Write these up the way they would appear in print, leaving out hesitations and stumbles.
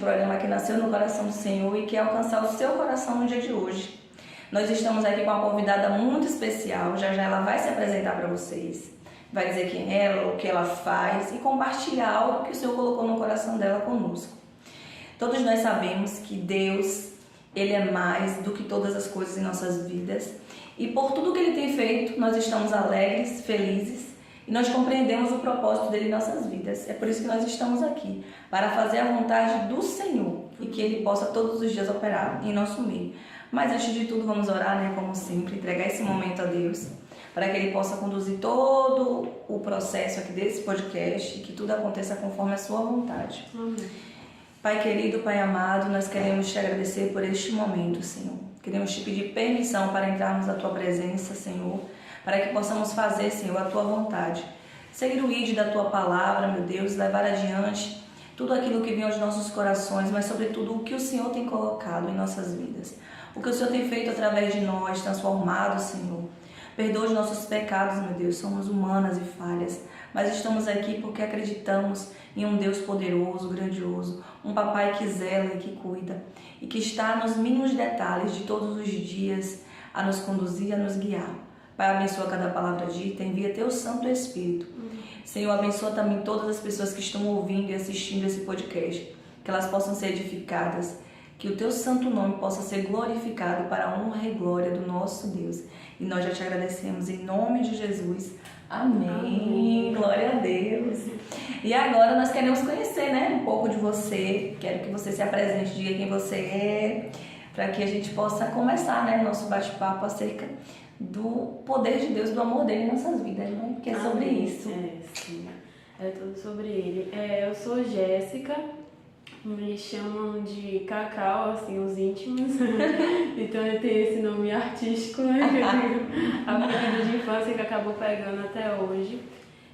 programa que nasceu no coração do Senhor e quer alcançar o seu coração no dia de hoje. Nós estamos aqui com uma convidada muito especial, já já ela vai se apresentar para vocês. Vai dizer quem é ela, o que ela faz e compartilhar algo que o Senhor colocou no coração dela conosco. Todos nós sabemos que Deus, Ele é mais do que todas as coisas em nossas vidas. E por tudo que Ele tem feito, nós estamos alegres, felizes e nós compreendemos o propósito dele em nossas vidas. É por isso que nós estamos aqui, para fazer a vontade do Senhor e que Ele possa todos os dias operar em nosso meio. Mas antes de tudo, vamos orar, né? Como sempre, entregar esse momento a Deus, para que Ele possa conduzir todo o processo aqui desse podcast e que tudo aconteça conforme a sua vontade. Amém. Pai querido, Pai amado, nós queremos Te agradecer por este momento, Senhor. Queremos Te pedir permissão para entrarmos na Tua presença, Senhor, para que possamos fazer, Senhor, a Tua vontade. Seguir o ide da Tua palavra, meu Deus, levar adiante tudo aquilo que vem aos nossos corações, mas sobretudo o que o Senhor tem colocado em nossas vidas. O que o Senhor tem feito através de nós, transformado, Senhor. Perdoa os nossos pecados, meu Deus, somos humanas e falhas, mas estamos aqui porque acreditamos em um Deus poderoso, grandioso, um papai que zela e que cuida e que está nos mínimos detalhes de todos os dias a nos conduzir, a nos guiar. Pai, abençoa cada palavra dita, envia Teu Santo Espírito. Senhor, abençoa também todas as pessoas que estão ouvindo e assistindo esse podcast, que elas possam ser edificadas, que o Teu santo nome possa ser glorificado para a honra e glória do nosso Deus. E nós já Te agradecemos em nome de Jesus. Amém. Amém. Glória a Deus. E agora nós queremos conhecer, né, um pouco de você. Quero que você se apresente, diga quem você é, para que a gente possa começar, né, nosso bate-papo acerca do poder de Deus, do amor dele em nossas vidas, né? Porque é sobre isso. Sim. É tudo sobre ele. Eu sou Jéssica. Me chamam de Cacau, assim, os íntimos. Então eu tenho esse nome artístico, né? Que eu tenho apelido de infância que acabou pegando até hoje.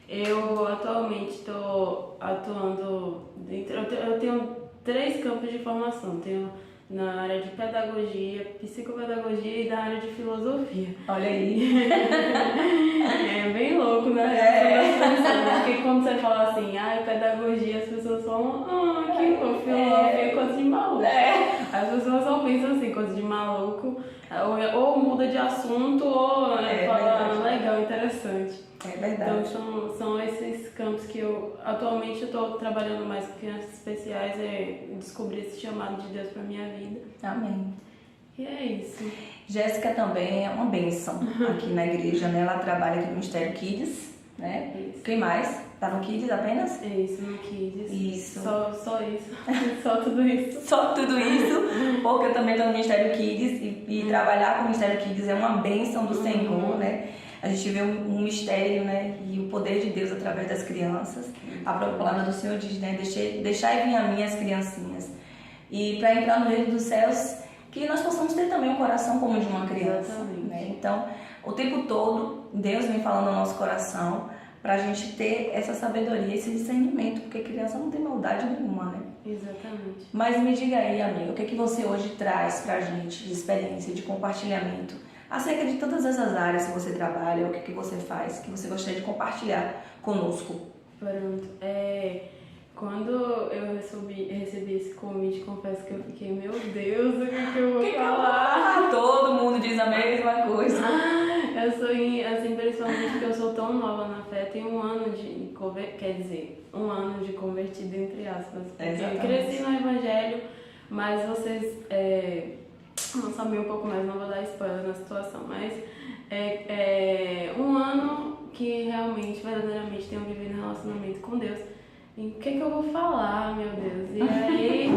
Eu atualmente estou atuando dentro. Eu tenho 3 campos de formação. Tenho na área de pedagogia, psicopedagogia e da área de filosofia. Olha aí. É bem louco, né? Porque quando você fala assim, pedagogia, as pessoas falam, que louco, filosofia é coisa de maluco. As pessoas só pensam assim, coisa de maluco, ou muda de assunto, ou fala legal, interessante. É verdade. Então são esses campos que atualmente eu estou trabalhando mais com crianças especiais, descobrir esse chamado de Deus para minha vida. Amém. E é isso. Jéssica também é uma bênção aqui na igreja, né? Ela trabalha aqui no Ministério Kids, né? Isso. Quem mais? Tá no Kids apenas? Isso, no Kids. Isso. Só isso. Só tudo isso. Só tudo isso, porque eu também estou no Ministério Kids e trabalhar com o Ministério Kids é uma bênção do Senhor, né? A gente vê um mistério, né? E o poder de Deus através das crianças. A própria palavra do Senhor diz, né? Deixai vir a mim as criancinhas. E para entrar no reino dos céus, que nós possamos ter também um coração como de uma criança. Né? Então, o tempo todo, Deus vem falando no nosso coração para a gente ter essa sabedoria, esse discernimento, porque criança não tem maldade nenhuma, né? Exatamente. Mas me diga aí, amiga, o que você hoje traz pra gente de experiência, de compartilhamento, acerca de todas essas áreas que você trabalha, o que você faz, que você gostaria de compartilhar conosco? Pronto. Quando eu recebi esse convite, confesso que eu fiquei, meu Deus, o que eu vou falar? Todo mundo diz a mesma coisa. Eu sou, assim, principalmente porque eu sou tão nova na fé, tenho um ano um ano de convertido, entre aspas. Eu cresci no Evangelho, mas vocês não sabem um pouco mais, não vou dar spoiler na situação, mas um ano que realmente, verdadeiramente tenho vivido um relacionamento com Deus. E o que eu vou falar, meu Deus? E aí...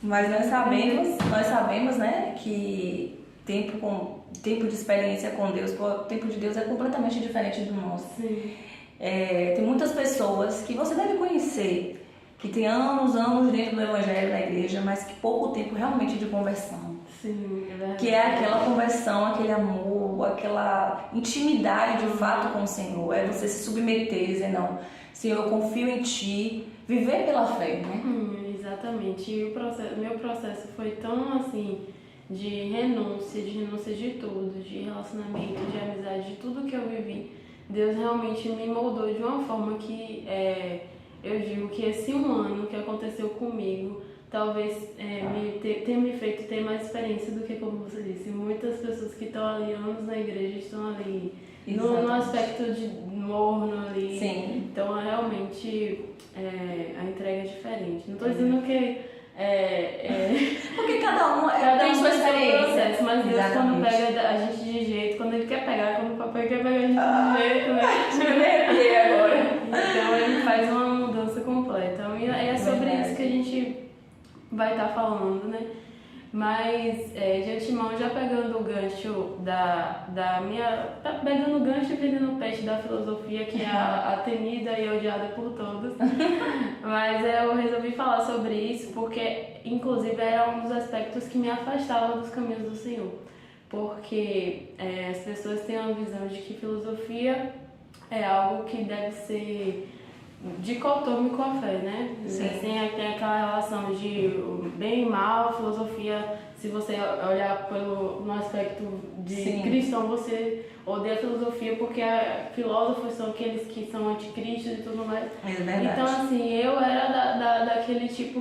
Mas nós sabemos, né, que tempo de experiência com Deus, o tempo de Deus é completamente diferente do nosso. Sim. Tem muitas pessoas que você deve conhecer, que tem anos dentro do Evangelho, da igreja, mas que pouco tempo realmente de conversão. Sim, é verdade. Que é aquela conversão, aquele amor, aquela intimidade de fato com o Senhor. É você se submeter, dizer, não, Senhor, eu confio em Ti, viver pela fé, né? Exatamente. E meu processo foi tão assim, de renúncia de tudo, de relacionamento, de amizade, de tudo que eu vivi. Deus realmente me moldou de uma forma que eu digo que esse 1 ano que aconteceu comigo, talvez tenha me feito ter mais experiência do que, como você disse, muitas pessoas que estão ali anos na igreja estão ali no aspecto de morno ali. Sim. Então, realmente, a entrega é diferente. Não estou dizendo que porque cada um tem tem sua seu experiência. processo, mas Deus, quando Exatamente. pega a gente de jeito, quando Ele quer pegar, quando o papai quer pegar a gente de jeito, né? Me agora. Então Ele faz uma mudança completa. E é sobre isso que a gente vai estar falando, né? Mas, de antemão, já pegando o gancho da minha... Pegando o gancho e vendendo o peixe da filosofia, que é a temida e odiada por todos. Mas eu resolvi falar sobre isso porque, inclusive, era um dos aspectos que me afastava dos caminhos do Senhor. Porque as pessoas têm uma visão de que filosofia é algo que deve ser dicotômico à fé, né? Sim. Tem aquela relação de bem e mal, filosofia, se você olhar no aspecto de Sim. cristão, você odeia a filosofia porque filósofos são aqueles que são anticristos e tudo mais. É verdade. Então, assim, eu era daquele tipo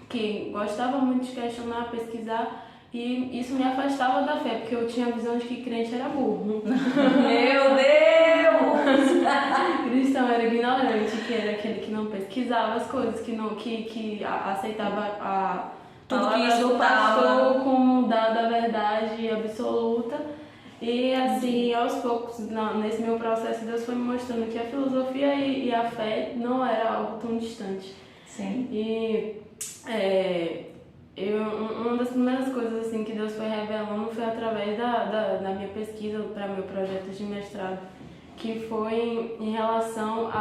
que gostava muito de questionar, pesquisar, e isso me afastava da fé, porque eu tinha a visão de que crente era burro. Meu Deus! Cristão era ignorante, que era aquele que não pesquisava as coisas, que aceitava Tudo palavra que do escutava pastor como da verdade absoluta. E assim, aos poucos, nesse meu processo, Deus foi me mostrando que a filosofia e a fé não era algo tão distante. Sim. E uma das primeiras coisas assim que Deus foi revelando foi através da minha pesquisa para meu projeto de mestrado, que foi em relação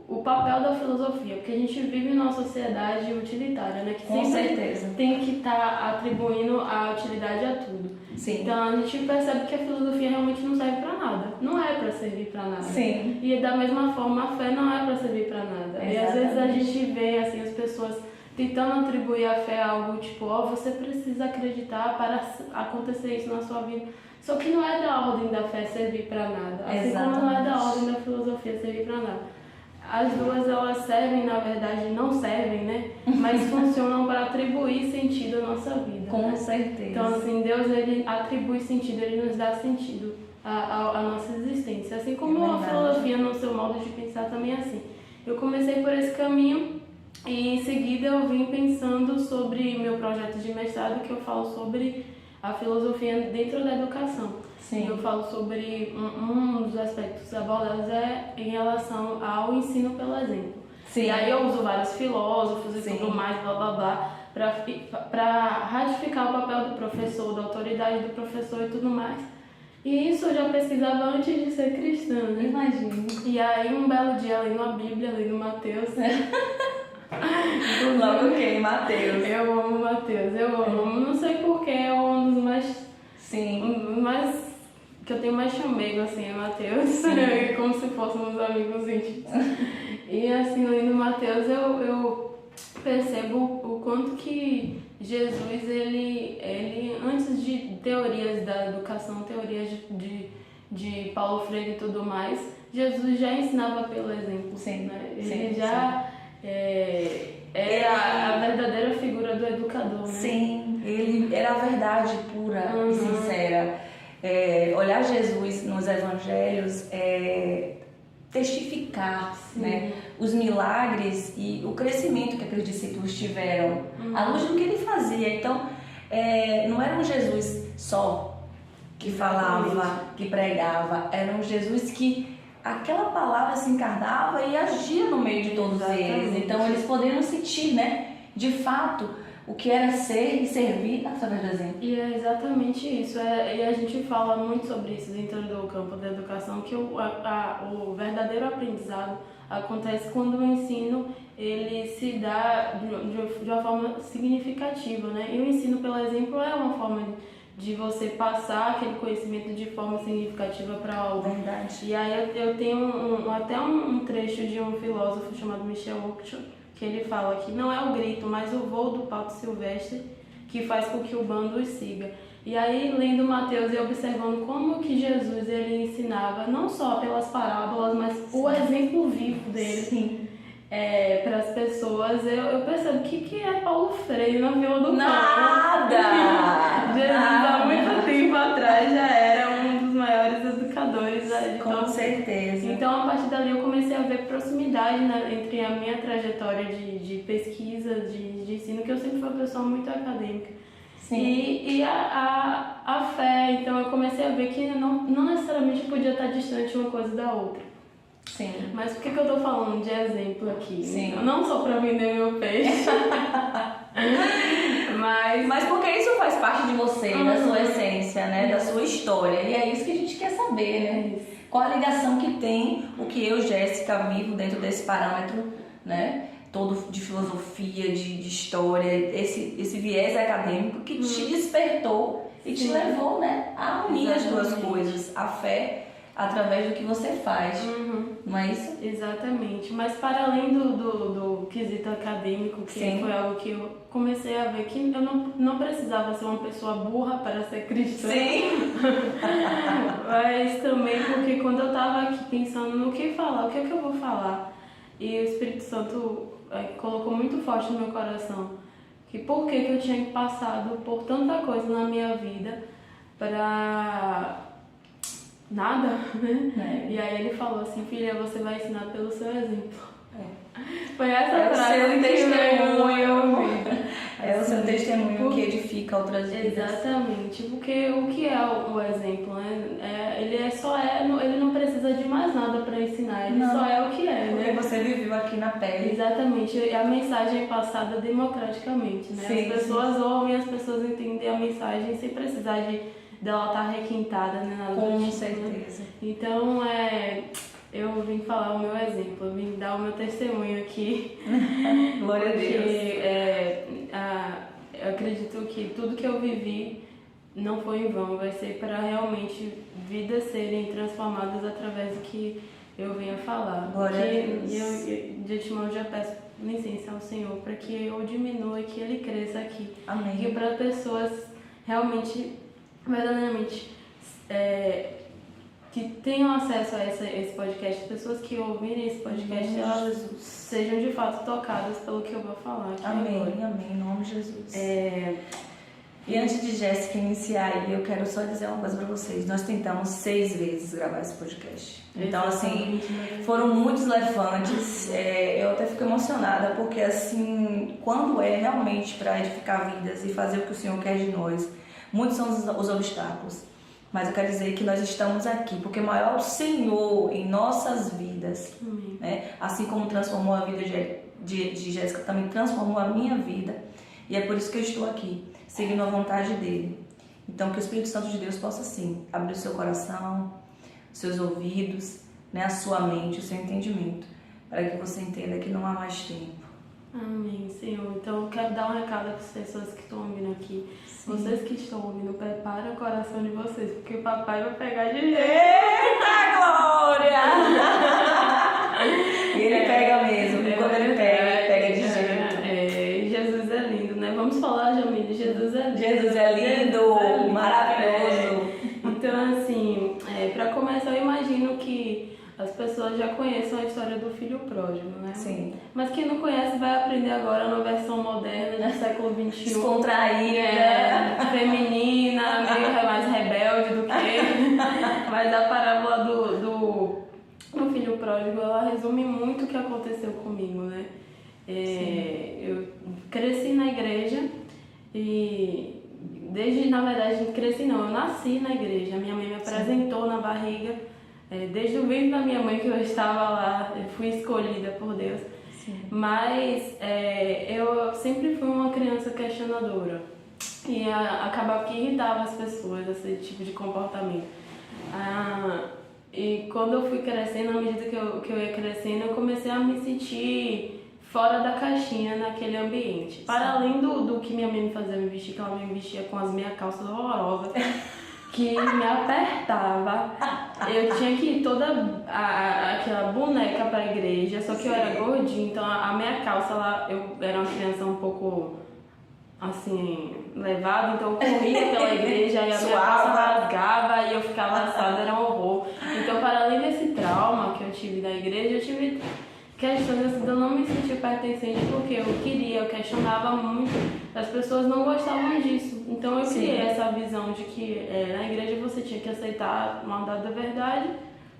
o papel da filosofia, porque a gente vive numa sociedade utilitária, né? Que Com sempre certeza. tem que estar atribuindo a utilidade a tudo. Sim. Então a gente percebe que a filosofia realmente não serve para nada. Não é para servir para nada. Sim. E da mesma forma a fé não é para servir para nada. Exatamente. E às vezes a gente vê assim as pessoas tentando atribuir a fé a algo tipo, você precisa acreditar para acontecer isso na sua vida. Só que não é da ordem da fé servir para nada. Assim como não é da ordem da filosofia servir para nada. As duas, elas servem, na verdade, não servem, né? Mas funcionam para atribuir sentido à nossa vida. Com né? certeza. Então, assim, Deus, Ele atribui sentido, Ele nos dá sentido à nossa existência. Assim como a filosofia, no seu modo de pensar, também é assim. Eu comecei por esse caminho e, em seguida, eu vim pensando sobre meu projeto de mestrado, que eu falo sobre a filosofia dentro da educação. Sim. Eu falo sobre um dos aspectos abordados em relação ao ensino pelo exemplo. Sim. E aí eu uso vários filósofos e Sim. tudo mais, blá blá blá, para ratificar o papel do professor, da autoridade do professor e tudo mais. E isso eu já pesquisava antes de ser cristã, né? Imagina. E aí um belo dia, lendo a Bíblia, lendo Mateus... Logo quem? Mateus. Eu amo Mateus, eu amo. Não sei porquê, é um dos mais... Sim. Que eu tenho mais chamego, assim, é Mateus. Como se fôssemos amigos íntimos. E assim, lendo Mateus, eu percebo o quanto que Jesus, ele antes de teorias da educação, teorias de Paulo Freire e tudo mais, Jesus já ensinava pelo exemplo. Sim. Né? Ele Sim, já era a verdadeira figura do educador, né? Sim, ele era a verdade pura e sincera. Olhar Jesus nos evangelhos testificar, né, os milagres e o crescimento que aqueles discípulos tiveram à luz do que ele fazia. Então, não era um Jesus só que falava, que pregava, era um Jesus que aquela palavra se encarnava e agia no meio de todos eles. Então, eles poderiam sentir, né, de fato, o que era ser e servir através do exemplo. E é exatamente isso. E a gente fala muito sobre isso dentro do campo da educação, que o verdadeiro aprendizado acontece quando o ensino ele se dá de uma forma significativa, né? E o ensino, pelo exemplo, é uma forma de você passar aquele conhecimento de forma significativa para algo. Verdade. E aí eu tenho até um trecho de um filósofo chamado Michel Occhio, que ele fala que não é o grito, mas o voo do pato silvestre que faz com que o bando os siga. E aí, lendo Mateus e observando como que Jesus ele ensinava, não só pelas parábolas, mas o exemplo vivo dele para as pessoas, eu percebo que é Paulo Freire na fila do Nada! Jesus, há muito tempo atrás, já era um dos maiores educadores. Com certeza. Então, a partir dali, eu comecei a ver proximidade, né, entre a minha trajetória de pesquisa, de ensino, que eu sempre fui uma pessoa muito acadêmica. Sim. E a fé. Então, eu comecei a ver que não necessariamente podia estar distante uma coisa da outra. Sim. Mas por que eu tô falando de exemplo aqui? Sim. Não só para vender meu peixe, mas porque isso faz parte de você, da sua essência, né? Da sua história. E é isso que a gente quer saber, né? Qual a ligação que tem o que eu, Jéssica, vivo dentro desse parâmetro, né? Todo de filosofia, de história, esse viés acadêmico que te despertou e te levou, né, a unir as duas coisas, a fé através do que você faz, não é isso? Exatamente, mas para além do quesito acadêmico, que foi algo que eu comecei a ver que eu não precisava ser uma pessoa burra para ser cristã. Sim. Mas também porque quando eu estava aqui pensando no que falar, o que é que eu vou falar, e o Espírito Santo colocou muito forte no meu coração que por que eu tinha passado por tanta coisa na minha vida para nada, né? E aí ele falou assim, filha, você vai ensinar pelo seu exemplo. Foi essa frase o seu testemunho. É o seu assim, testemunho que edifica outras vidas. Exatamente, porque o que é o exemplo, né? Ele não precisa de mais nada para ensinar, ele só é o que é, porque né? você viveu aqui na pele. Exatamente, e a mensagem é passada democraticamente, né? Sim, as pessoas ouvem, as pessoas entendem a mensagem sem precisar dela estar requintada, né? Nada Com do tipo, certeza. né? Então, eu vim falar o meu exemplo, eu vim dar o meu testemunho aqui. Glória a Deus. Eu acredito que tudo que eu vivi não foi em vão, vai ser para realmente vidas serem transformadas através do que eu venho falar. Glória a Deus. E eu, de antemão, já peço licença ao Senhor para que eu diminua e que Ele cresça aqui. Amém. E para pessoas realmente, verdadeiramente, que tenham acesso a esse podcast, pessoas que ouvirem esse podcast, elas sejam de fato tocadas pelo que eu vou falar aqui. Amém, agora. amém, em nome de Jesus. E antes de Jéssica iniciar aí, eu quero só dizer uma coisa pra vocês. Nós tentamos 6 vezes gravar esse podcast. Então, assim, foram muitos levantes. Eu até fico emocionada, porque, assim, quando é realmente para edificar vidas e fazer o que o Senhor quer de nós, muitos são os obstáculos. Mas eu quero dizer que nós estamos aqui, porque maior é o Senhor em nossas vidas. Né? Assim como transformou a vida de Jéssica, também transformou a minha vida. E é por isso que eu estou aqui, seguindo a vontade dele. Então, que o Espírito Santo de Deus possa, sim, abrir o seu coração, os seus ouvidos, né, a sua mente, o seu entendimento, para que você entenda que não há mais tempo. Amém, Senhor. Então, eu quero dar um recado para as pessoas que estão ouvindo aqui. Sim. Vocês que estão ouvindo, preparem o coração de vocês, porque o papai vai pegar de jeito. Eita, glória! E ele pega mesmo, e quando ele pega de jeito. Jesus é lindo, né? Vamos falar, Jamile, Jesus é lindo. Jesus é lindo, maravilhoso. Então, assim, para começar, eu imagino que as pessoas já conheçam a história do filho pródigo, né? Sim. Mas quem não conhece vai aprender agora na versão moderna do século XXI. Descontraída. Feminina, meio mais rebelde do que... Mas a parábola do filho pródigo, ela resume muito o que aconteceu comigo, né? Eu cresci na igreja e... na verdade, eu nasci na igreja. Minha mãe me apresentou na barriga. Desde o ventre da minha mãe que eu estava lá, eu fui escolhida por Deus. Sim. Mas eu sempre fui uma criança questionadora e acabava que irritava as pessoas, esse tipo de comportamento. E quando eu fui crescendo, à medida que eu ia crescendo, eu comecei a me sentir fora da caixinha naquele ambiente. Sim. Para além do que minha mãe me fazia me vestir, que ela me vestia com as minhas calças horrorosas, que me apertava. Eu tinha que ir toda aquela boneca pra igreja, só que eu era gordinha, então a minha calça, eu era uma criança um pouco assim, levado, então eu corria pela igreja e a minha Suava. calça rasgava e eu ficava assada, era um horror. Então, para além desse trauma que eu tive da igreja, eu tive questões assim, de eu não me sentir pertencente porque eu questionava muito, as pessoas não gostavam disso. Então eu criei essa visão de que na igreja você tinha que aceitar uma dada verdade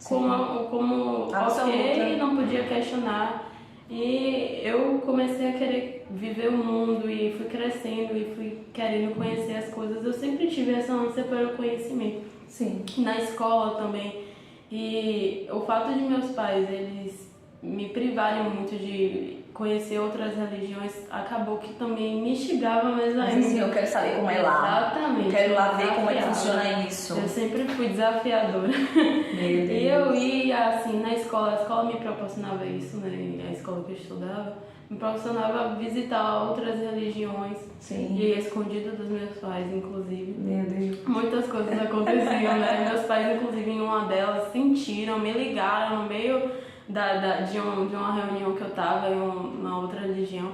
como ok, não podia questionar. E eu comecei a querer viver o mundo e fui crescendo e fui querendo conhecer as coisas. Eu sempre tive essa ânsia pelo conhecimento. Sim. Na escola também. E o fato de meus pais, eles me privarem muito de conhecer outras religiões, acabou que também me instigava mais ainda. Assim, eu quero saber como é lá. Exatamente. Quero lá ver como é que funciona isso. Eu sempre fui desafiadora. Meu Deus. E eu ia, assim, na escola, a escola me proporcionava isso, né? A escola que eu estudava me proporcionava visitar outras religiões. Sim. E escondido dos meus pais, inclusive. Meu Deus. Muitas coisas aconteciam, né? Meus pais, inclusive, em uma delas, sentiram, me ligaram no meio de uma reunião que eu tava em uma outra religião.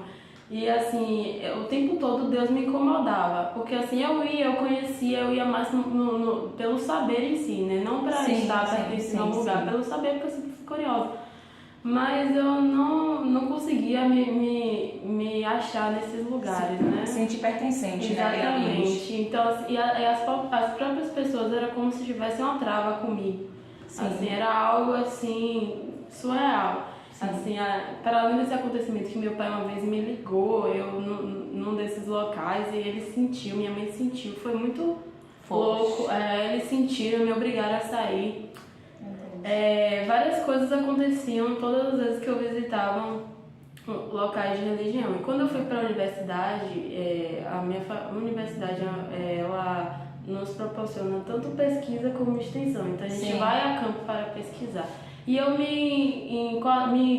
E assim, o tempo todo Deus me incomodava, porque assim, eu conhecia, eu ia mais pelo saber em si, né? Não pra estar pertencendo a um lugar, pelo saber, porque eu sempre fui curiosa. Mas eu não conseguia me achar nesses lugares, né? Sentir pertencente, exatamente. Né? Então, assim, as próprias pessoas era como se tivesse uma trava comigo. Sim. Assim, era algo assim surreal. Sim. Assim, para além desse acontecimento que meu pai uma vez me ligou, eu num desses locais, e ele sentiu, minha mãe sentiu, foi muito louco. Eles sentiram, me obrigaram a sair. Várias coisas aconteciam todas as vezes que eu visitava locais de religião. E quando eu fui para a universidade, a minha universidade, ela nos proporciona tanto pesquisa como extensão. Então a gente vai a campo para pesquisar. E eu me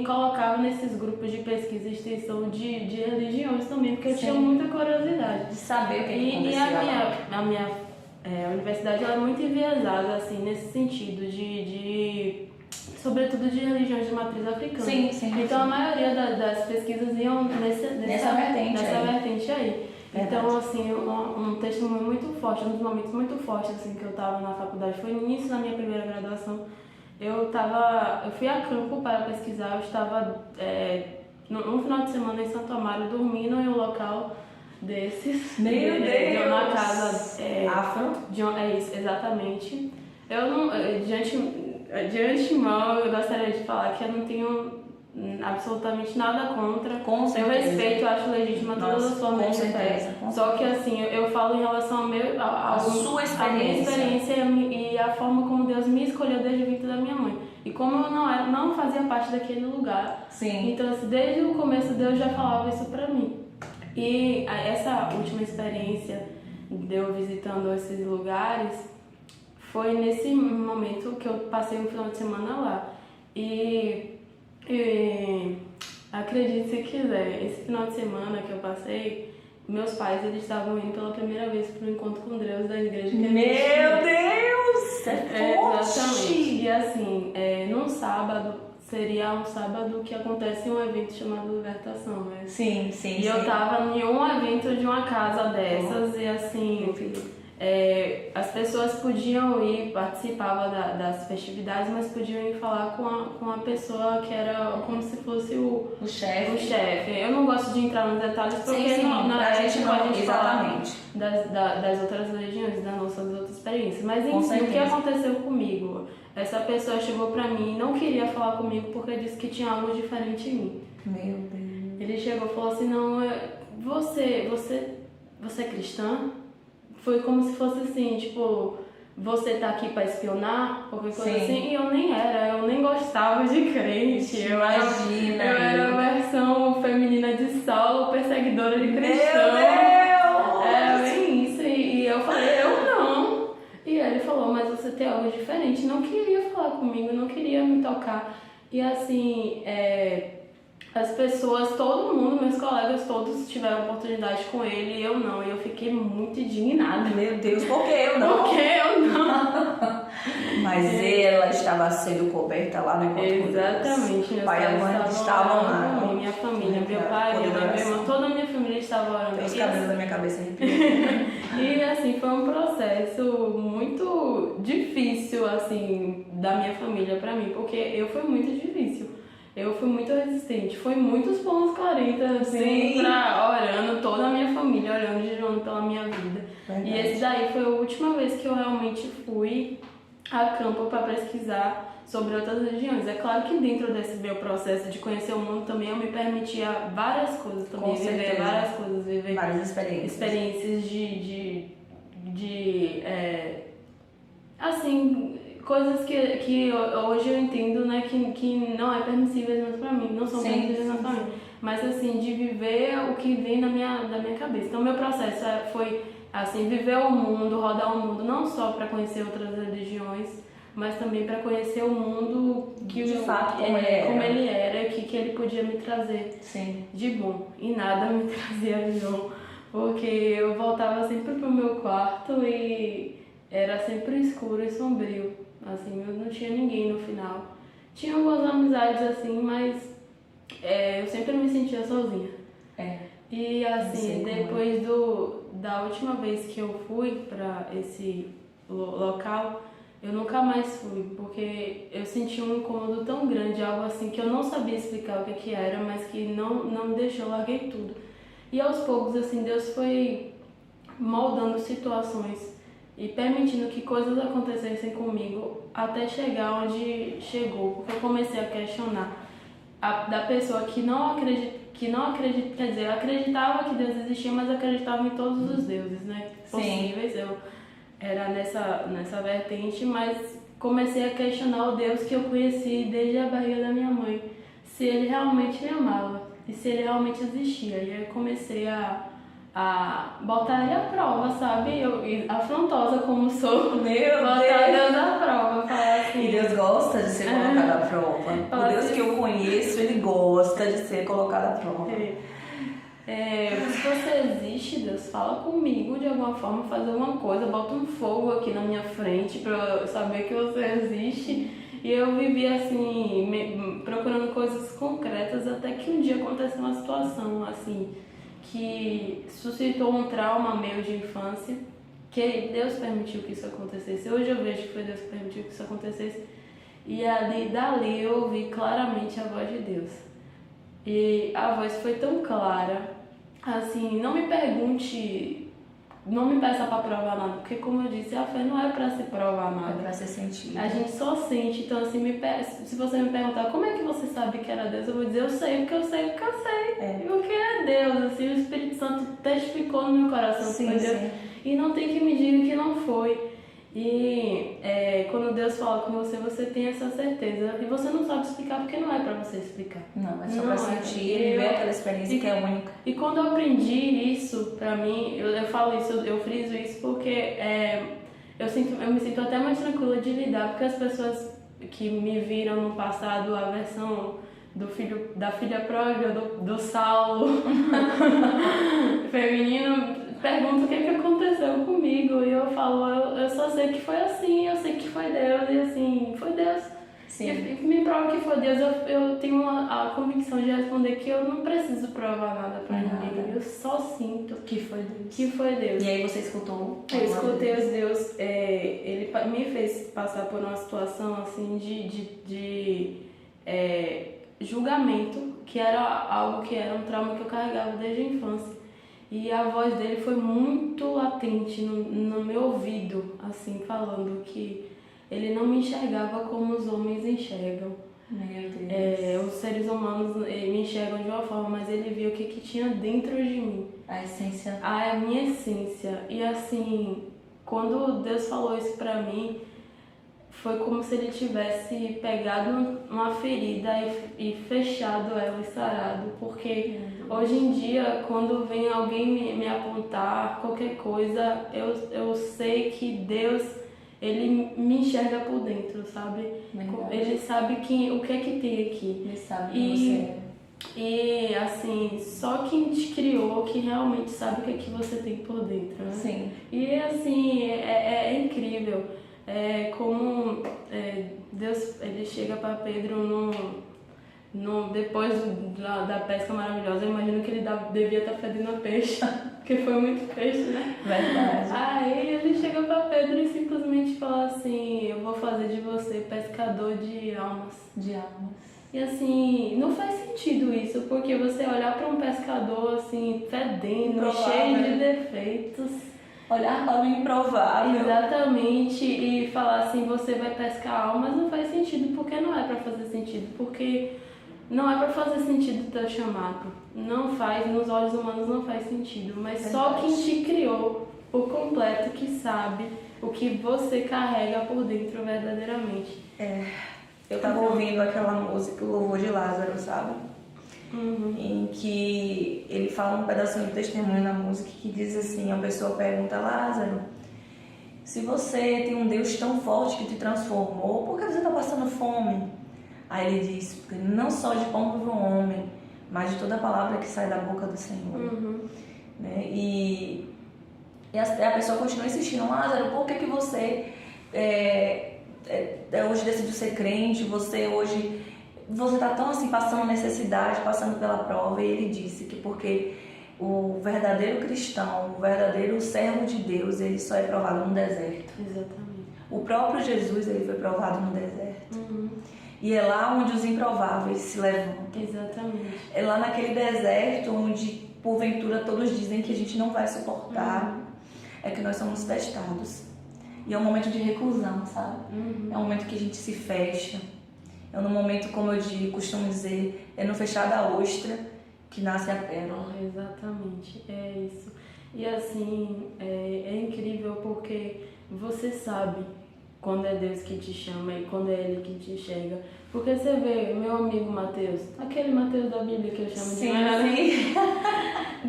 colocava nesses grupos de pesquisa e extensão de religiões também, porque eu tinha muita curiosidade de saber o que acontecia. E a minha universidade ela é muito enviesada assim, nesse sentido sobretudo de religiões de matriz africana. Sim. Então a maioria das pesquisas iam nessa vertente aí. Então, assim, um testemunho muito forte, um dos momentos muito fortes assim, que eu estava na faculdade, foi no início da minha primeira graduação. Eu fui a campo para pesquisar, eu estava num final de semana em Santo Amaro, dormindo em um local desses. Meu Deus! Na casa afro. Isso, exatamente. Eu não, de antemão, eu gostaria de falar que eu não tenho absolutamente nada contra. Com certeza. Eu respeito, eu acho legítima todas as formas de fé. Só que assim, eu falo em relação a sua experiência. A minha experiência e a forma como Deus me escolheu desde o ventre da minha mãe. E como eu não fazia parte daquele lugar. Sim. Então, assim, desde o começo Deus já falava isso pra mim. E essa última experiência de eu visitando esses lugares foi nesse momento que eu passei um final de semana lá. E acredite se quiser, esse final de semana que eu passei, meus pais eles estavam indo pela primeira vez para o encontro com Deus da igreja que Meu Deus! É forte! Exatamente. E assim, num sábado, seria um sábado que acontece um evento chamado Libertação, né? Sim. E eu tava em um evento de uma casa dessas e assim, as pessoas podiam ir, participavam das festividades, mas podiam ir falar com a pessoa que era como se fosse o chefe. Eu não gosto de entrar nos detalhes porque a gente pode falar das outras religiões, das nossas outras experiências. Mas enfim, o que aconteceu comigo? Essa pessoa chegou pra mim e não queria falar comigo porque disse que tinha algo diferente em mim. Meu Deus. Ele chegou e falou assim, não, você é cristã? Foi como se fosse assim, tipo, você tá aqui pra espionar, qualquer coisa assim, e eu nem gostava de crente. Eu era a versão feminina de Saulo, perseguidora de cristão. Meu Deus! Bem isso, e eu falei, eu não. E ele falou, mas você tem algo diferente, não queria falar comigo, não queria me tocar. E assim, as pessoas, todo mundo, meus colegas todos tiveram oportunidade com ele e eu não. E eu fiquei muito indignada. Meu Deus, por que eu não? Por que eu não? Mas ela estava sendo coberta lá no encontro com Deus. Exatamente. O pai e a mãe estavam lá. Minha família, meu pai, minha irmã, toda a minha família estava orando. Tem os cabelos da minha cabeça arrepiando. E assim, foi um processo muito difícil, assim, da minha família pra mim, porque eu fui muito difícil. Eu fui muito resistente. Foi muitos pontos 40, assim, orando, toda a minha família orando, jejuando pela minha vida. Verdade. E esse daí foi a última vez que eu realmente fui a campo para pesquisar sobre outras religiões. É claro que dentro desse meu processo de conhecer o mundo também eu me permitia várias coisas também, viver várias coisas, viver várias experiências assim, coisas que hoje eu entendo, né, que não é permissíveis mais pra mim, não são permissíveis mais pra mim. Mas assim, de viver o que vem da minha cabeça. Então meu processo foi assim, viver o mundo, rodar o mundo, não só para conhecer outras religiões, mas também para conhecer o mundo que de fato como ele era, que ele podia me trazer de bom. E nada me trazia de bom, porque eu voltava sempre pro meu quarto e era sempre escuro e sombrio. Assim, eu não tinha ninguém no final. Tinha algumas amizades assim, mas eu sempre me sentia sozinha. E assim, depois da última vez que eu fui para esse local, eu nunca mais fui, porque eu senti um incômodo tão grande, algo assim que eu não sabia explicar o que era, mas que não me deixou, eu larguei tudo. E aos poucos, assim, Deus foi moldando situações e permitindo que coisas acontecessem comigo até chegar onde chegou, porque eu comecei a questionar da pessoa que não acredita, quer dizer, eu acreditava que Deus existia, mas acreditava em todos os deuses, né, possíveis. Eu era nessa vertente, mas comecei a questionar o Deus que eu conheci desde a barriga da minha mãe, se ele realmente me amava e se ele realmente existia. E aí eu comecei a botar ele à prova, sabe? Eu, afrontosa como sou, botar Deus à prova, falar assim. E Deus gosta de ser colocado à prova. O Deus que eu conheço, ele gosta de ser colocado à prova. Se você existe, Deus, fala comigo de alguma forma, faz alguma coisa, bota um fogo aqui na minha frente pra eu saber que você existe. E eu vivi assim, procurando coisas concretas, até que um dia aconteceu uma situação assim, que suscitou um trauma meu de infância, que Deus permitiu que isso acontecesse. Hoje eu vejo que foi Deus que permitiu que isso acontecesse. E dali eu ouvi claramente a voz de Deus. E a voz foi tão clara, assim, não me pergunte, não me peça para provar nada, porque como eu disse, a fé não é para se provar nada. É para ser sentido. A gente só sente, então assim, se você me perguntar como é que você sabe que era Deus, eu vou dizer, eu sei porque eu sei porque eu sei. Porque é Deus, assim, o Espírito Santo testificou no meu coração que foi Deus. E não tem que me diga que não foi. E quando Deus fala com você, você tem essa certeza. E você não sabe explicar porque não é pra você explicar. Não, é só pra sentir e viver aquela experiência que é única. E quando eu aprendi isso, pra mim, eu falo isso, eu friso isso porque eu me sinto até mais tranquila de lidar, porque as pessoas que me viram no passado, a versão da filha pródiga, do Saulo feminino, perguntam o que aconteceu comigo, e eu falo, eu só sei que foi assim, eu sei que foi Deus, e assim, foi Deus. E me prova que foi Deus, eu tenho a convicção de responder que eu não preciso provar nada pra ninguém, eu só sinto que foi Deus. Que foi Deus. E aí você escutou? Eu escutei os Deus, ele me fez passar por uma situação assim de julgamento, que era algo que era um trauma que eu carregava desde a infância. E a voz dele foi muito latente no meu ouvido, assim, falando que ele não me enxergava como os homens enxergam. Meu Deus. Os seres humanos me enxergam de uma forma, mas ele viu o que tinha dentro de mim. A essência. A minha essência. E assim, quando Deus falou isso pra mim, foi como se ele tivesse pegado uma ferida e fechado ela e sarado. Porque hoje em dia, quando vem alguém me apontar qualquer coisa, eu sei que Deus, ele me enxerga por dentro, sabe? Verdade. Ele sabe o que é que tem aqui. Ele sabe quem você é. E assim, só quem te criou que realmente sabe o que é que você tem por dentro, né? Sim. E assim, é incrível. Como para Pedro depois da pesca maravilhosa, eu imagino que ele devia estar fedendo a peixe, porque foi muito peixe, né? Verdade. Aí ele chega para Pedro e simplesmente fala assim: eu vou fazer de você pescador de almas. De almas. E assim, não faz sentido isso, porque você olhar para um pescador assim, fedendo, Improvável. cheio de defeitos. Olhar para o improvável. Exatamente, e falar assim, você vai pescar almas, não faz sentido, porque não é para fazer sentido, porque não é para fazer sentido o teu chamado. Não faz, nos olhos humanos não faz sentido, mas só quem te criou por completo que sabe o que você carrega por dentro verdadeiramente. Eu tava ouvindo aquela música, o Louvor de Lázaro, sabe? Uhum. Em que ele fala um pedacinho de testemunho na música que diz assim, a pessoa pergunta: Lázaro, se você tem um Deus tão forte que te transformou, por que você está passando fome? Aí ele diz: porque não só de pão vive o homem, mas de toda palavra que sai da boca do Senhor. Uhum. Né? E a pessoa continua insistindo: Lázaro, por que você hoje decidiu ser crente? Você está tão assim passando necessidade, passando pela prova. E ele disse que porque o verdadeiro cristão, o verdadeiro servo de Deus, ele só é provado no deserto. Exatamente. O próprio Jesus, ele foi provado no deserto. Uhum. E é lá onde os improváveis se levantam. Exatamente. É lá naquele deserto onde porventura todos dizem que a gente não vai suportar. É que nós somos testados. E é um momento de reclusão, sabe? É um momento que a gente se fecha. É no momento, como eu costumo dizer, é no fechar da ostra que nasce a pérola. Exatamente, é isso. E assim, é incrível porque você sabe quando é Deus que te chama e quando é Ele que te enxerga. Porque você vê, meu amigo Mateus, aquele Mateus da Bíblia que eu chamo de Maria, Sim.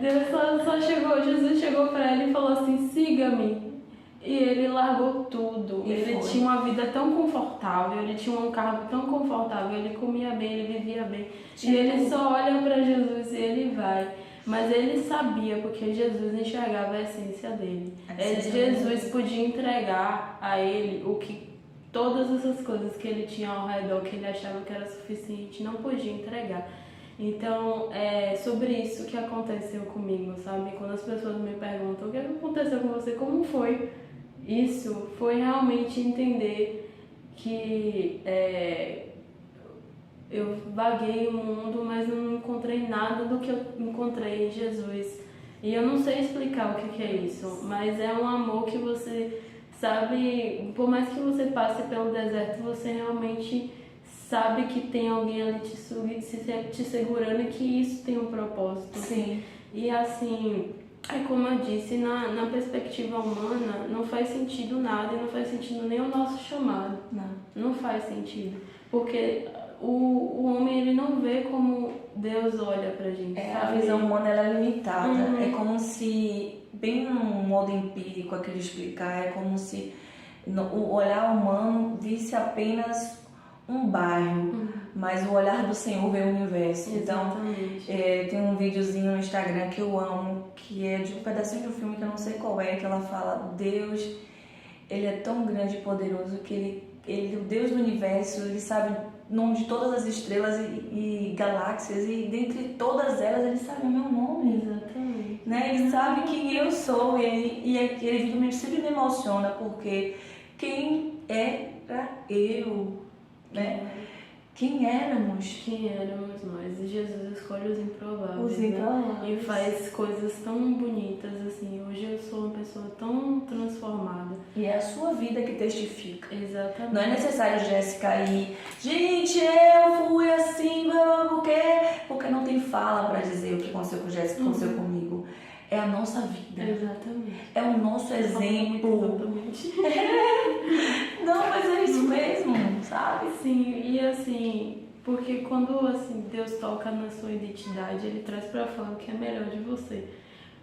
Deus só chegou, Jesus chegou pra ele e falou assim: siga-me. E ele largou tudo. Ele tinha uma vida tão confortável, ele tinha um carro tão confortável, ele comia bem, ele vivia bem. E ele só olha para Jesus e ele vai. Mas ele sabia, porque Jesus enxergava a essência dele. Jesus podia entregar a ele todas essas coisas que ele tinha ao redor, que ele achava que era suficiente, não podia entregar. Então, é sobre isso que aconteceu comigo, sabe? Quando as pessoas me perguntam: o que aconteceu com você? Como foi? Isso foi realmente entender que eu vaguei o mundo, mas não encontrei nada do que eu encontrei em Jesus. E eu não sei explicar o que é isso, mas é um amor que você sabe, por mais que você passe pelo deserto, você realmente sabe que tem alguém ali te segurando e que isso tem um propósito. Sim. E assim, como eu disse, na perspectiva humana, não faz sentido nada e não faz sentido nem o nosso chamado. Não faz sentido. Porque o homem, ele não vê como Deus olha pra gente. A visão humana, ela é limitada. É como se, bem um modo empírico aqui de explicar, é como se o olhar humano visse apenas um bairro, mas o olhar do Senhor vê o universo. Exatamente. Então, tem um videozinho no Instagram que eu amo, que é de um pedacinho de um filme que eu não sei qual é, que ela fala: Deus, ele é tão grande e poderoso que ele, o Deus do universo, ele sabe o nome de todas as estrelas e galáxias, e dentre todas elas ele sabe o meu nome. Exatamente. Né? Ele sabe quem eu sou, e aquele vídeo sempre me emociona, porque quem era eu? Né? Quem éramos? Quem éramos nós? E Jesus escolhe os improváveis, Os improváveis. Né? E faz coisas tão bonitas assim. Hoje eu sou uma pessoa tão transformada. E é a sua vida que testifica. Exatamente. Não é necessário, Jéssica, ir: gente, eu fui assim, por quê? Porque não tem fala pra dizer o que aconteceu com Jéssica, o que aconteceu comigo. É a nossa vida. Exatamente. É o nosso exemplo. Exatamente. Não, mas é isso mesmo, sabe? Sim, e assim, porque quando assim, Deus toca na sua identidade, Ele traz pra fora o que é melhor de você.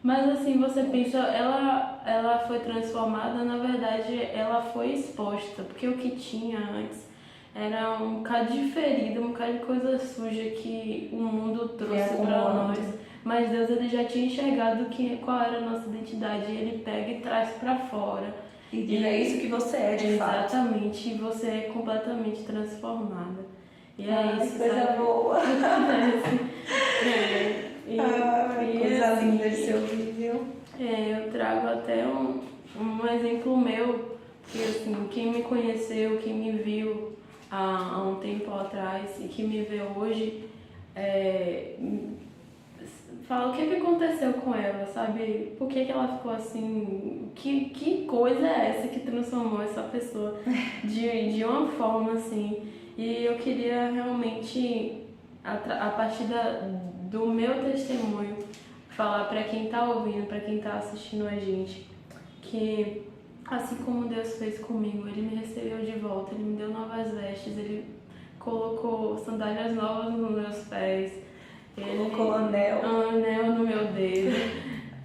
Mas assim, você pensa, ela foi transformada, na verdade, ela foi exposta, porque o que tinha antes era um bocado de ferida, um bocado de coisa suja que o mundo trouxe pra nós. Mas Deus, ele já tinha enxergado qual era a nossa identidade, e Ele pega e traz pra fora. E é isso que você é, de fato. Exatamente, e você é completamente transformada. E é isso, coisa sabe? boa. Coisa assim, linda de se ouvir, viu? Eu trago até um exemplo meu, que assim, quem me conheceu, quem me viu há um tempo atrás e que me vê hoje, fala o que aconteceu com ela, sabe? Por que ela ficou assim? Que coisa é essa que transformou essa pessoa de uma forma assim? E eu queria realmente, a partir do meu testemunho, falar para quem tá ouvindo, para quem tá assistindo a gente, que assim como Deus fez comigo, Ele me recebeu de volta, Ele me deu novas vestes, Ele colocou sandálias novas nos meus pés, Colocou anel no meu dedo.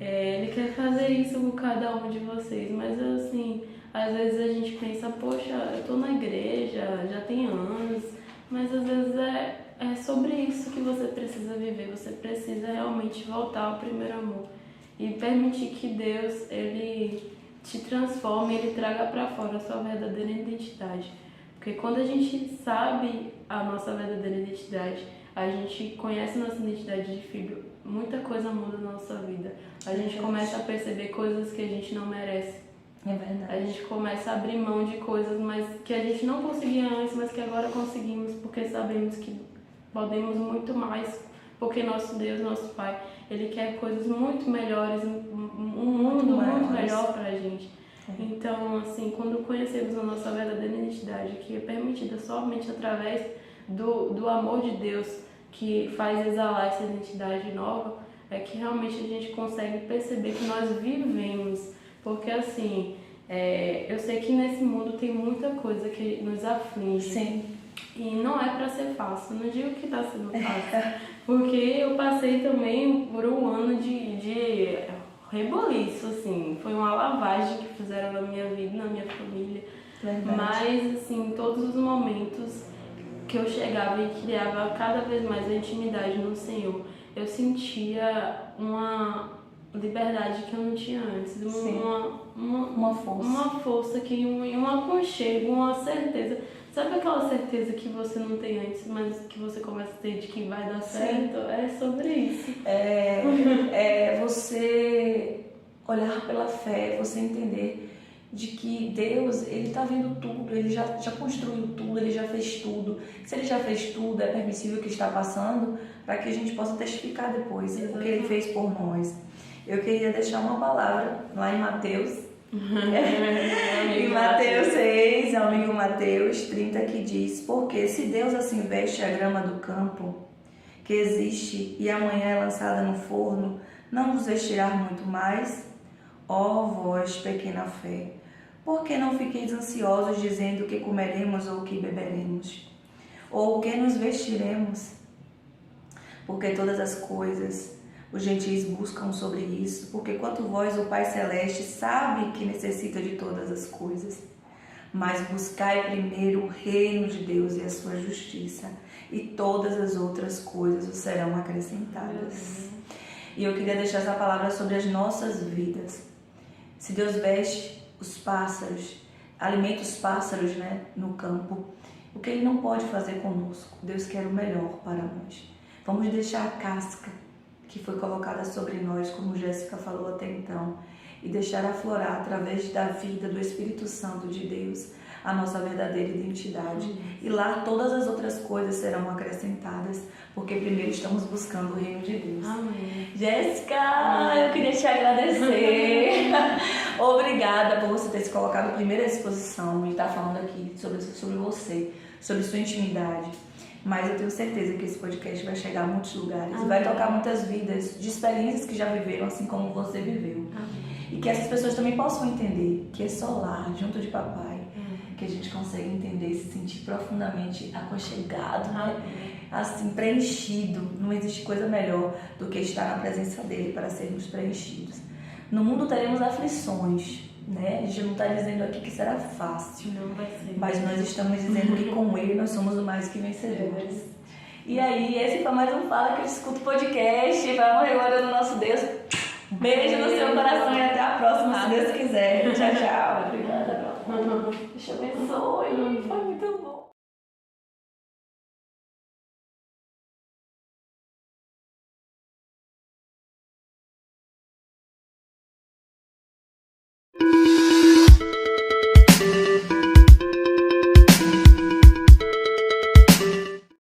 Ele quer fazer isso com cada um de vocês, mas assim, às vezes a gente pensa, poxa, eu tô na igreja, já tem anos, mas às vezes é sobre isso que você precisa viver, você precisa realmente voltar ao primeiro amor e permitir que Deus, Ele te transforme, Ele traga para fora a sua verdadeira identidade. Porque quando a gente sabe a nossa verdadeira identidade, a gente conhece nossa identidade de filho, muita coisa muda na nossa vida. A gente começa a perceber coisas que a gente não merece. É verdade. A gente começa a abrir mão de coisas mas que a gente não conseguia antes, mas que agora conseguimos, porque sabemos que podemos muito mais, porque nosso Deus, nosso Pai, Ele quer coisas muito melhores, um mundo muito melhor pra gente. Então, assim, quando conhecemos a nossa verdadeira identidade, que é permitida somente através do amor de Deus, que faz exalar essa identidade nova, é que realmente a gente consegue perceber que nós vivemos. Porque, assim, eu sei que nesse mundo tem muita coisa que nos aflige. Sim. E não é pra ser fácil, não digo que tá sendo fácil, porque eu passei também por um ano de reboliço, assim, foi uma lavagem que fizeram na minha vida, na minha família. Verdade. Mas, assim, em todos os momentos que eu chegava e criava cada vez mais a intimidade no Senhor, eu sentia uma liberdade que eu não tinha antes, uma força. Uma força, um aconchego, uma certeza. Sabe aquela certeza que você não tem antes, mas que você começa a ter de que vai dar certo? Sim. É sobre isso. É você olhar pela fé, você entender de que Deus, Ele está vendo tudo, Ele já construiu tudo, Ele já fez tudo. Se Ele já fez tudo, é permissível o que está passando para que a gente possa testificar depois o que Ele fez por nós. Eu queria deixar uma palavra lá em Mateus, em Mateus 6, amigo Mateus 30, que diz: porque se Deus assim veste a grama do campo, que existe e amanhã é lançada no forno, não vos vestirá muito mais? Ó vós, pequena fé, por que não fiqueis ansiosos dizendo o que comeremos ou o que beberemos? Ou o que nos vestiremos? Porque todas as coisas os gentis buscam sobre isso, porque quanto vós, o Pai Celeste, sabe que necessita de todas as coisas. Mas buscai primeiro o reino de Deus e a sua justiça, e todas as outras coisas vos serão acrescentadas. E eu queria deixar essa palavra sobre as nossas vidas. Se Deus veste os pássaros, alimenta os pássaros, no campo, o que Ele não pode fazer conosco? Deus quer o melhor para nós. Vamos deixar a casca que foi colocada sobre nós, como Jéssica falou até então, e deixar aflorar através da vida do Espírito Santo de Deus a nossa verdadeira identidade. E lá todas as outras coisas serão acrescentadas, porque primeiro estamos buscando o reino de Deus. Amém. Jéssica, eu queria te agradecer. Obrigada por você ter se colocado primeiro à disposição e estar falando aqui sobre você, sobre sua intimidade. Mas eu tenho certeza que esse podcast vai chegar a muitos lugares e vai tocar muitas vidas de experiências que já viveram, assim como você viveu. E que essas pessoas também possam entender que é só lá, junto de papai, que a gente consegue entender e se sentir profundamente aconchegado, assim, preenchido. Não existe coisa melhor do que estar na presença dele para sermos preenchidos. No mundo teremos aflições, A gente não está dizendo aqui que será fácil, não vai ser. Mas nós estamos dizendo que com ele nós somos o mais que vencedores. E aí, esse foi mais um Fala que eu escuto podcast. Vai morrer agora no nosso Deus. Beijo no seu coração e até a próxima, se Deus quiser. Tchau, tchau.